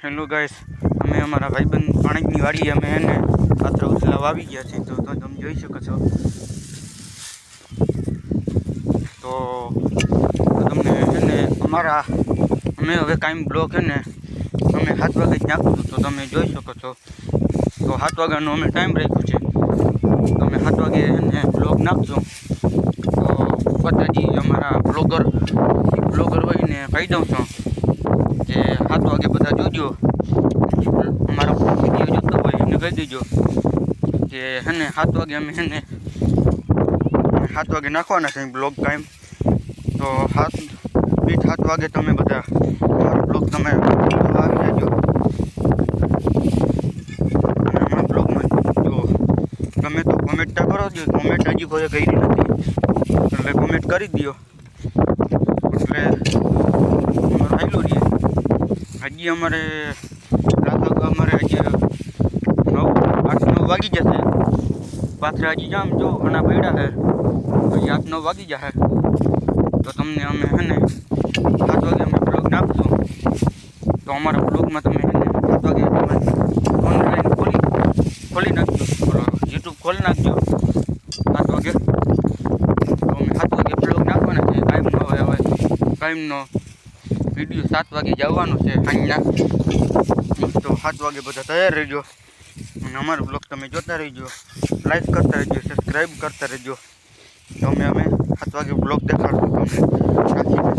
Hello guys, અમે અમારા ભાઈબંધ પાણીની વાડી અમે એને પાત્ર ઉછલા વાવી ગયા છીએ. તો તમે જોઈ શકો છો. તો તમને એને અમારા અમે હવે કાંઈ બ્લોક છે ને અમે 7 વાગે જ નાખશું. તો તમે જોઈ શકો છો. તો 7 વાગ્યાનો અમે ટાઈમ રાખ્યો છે. તમે 7 વાગે એને બ્લોક નાખશું. તો બધાજી અમારા બ્લોગર હોય ને કહી દઉં છું કે 7 વાગે બધા જોજો. અમારો વિડીયો જોતો હોય એને કહી દેજો કે હે ને 7 વાગે અમે હે ને 7 વાગે નાખવાના છે બ્લોગ ટાઈમ. તો 7 વાગે તમે બધા અમારો બ્લોગ તમે આવી જજો. અને અમારા બ્લોગમાં જો ગમે તો કોમેન્ટ કરો દો. કોમેન્ટ હજી કોઈ કરી નથી એટલે કોમેન્ટ કરી દો. એટલે અમારે આવેલું રહીએ હજી અમારે અમારે હજી 8-9 વાગી જશે. પાછળ હજી જામ જો ઘણા પડ્યા છે. હજી 8-9 વાગી જશે. તો તમને અમે હે ને 7 વાગે અમે બ્લોગ નાખશું. તો અમારા બ્લોગમાં તમે હે ને 7 વાગે તમે ઓનલાઈન ખોલી નાખજો. યુટ્યુબ ખોલી નાખજો 7 વાગે. તો અમે 7 વાગે બ્લોગ નાખવાના છે. ટાઈમનો વિડીયો 7 વાગે જવાનો છે સાંજના. તો 7 વાગે બધા તૈયાર રહેજો અને અમારો બ્લોગ તમે જોતા રહેજો. લાઈક કરતા રહેજો, સબસ્ક્રાઈબ કરતા રહેજો. તો અમે 7 વાગે બ્લોગ દેખાડશું તમને રાખીને.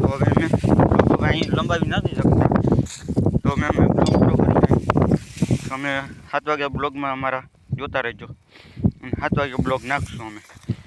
તો હવે અમે બ્લોગ અહીં લંબાવી નથી શકતા. તો અમે બ્લોગ પૂરો કરી દઈએ. તમે 7 વાગે બ્લોગમાં અમારા જોતા રહેજો અને 7 વાગે બ્લોગ નાખશું અમે.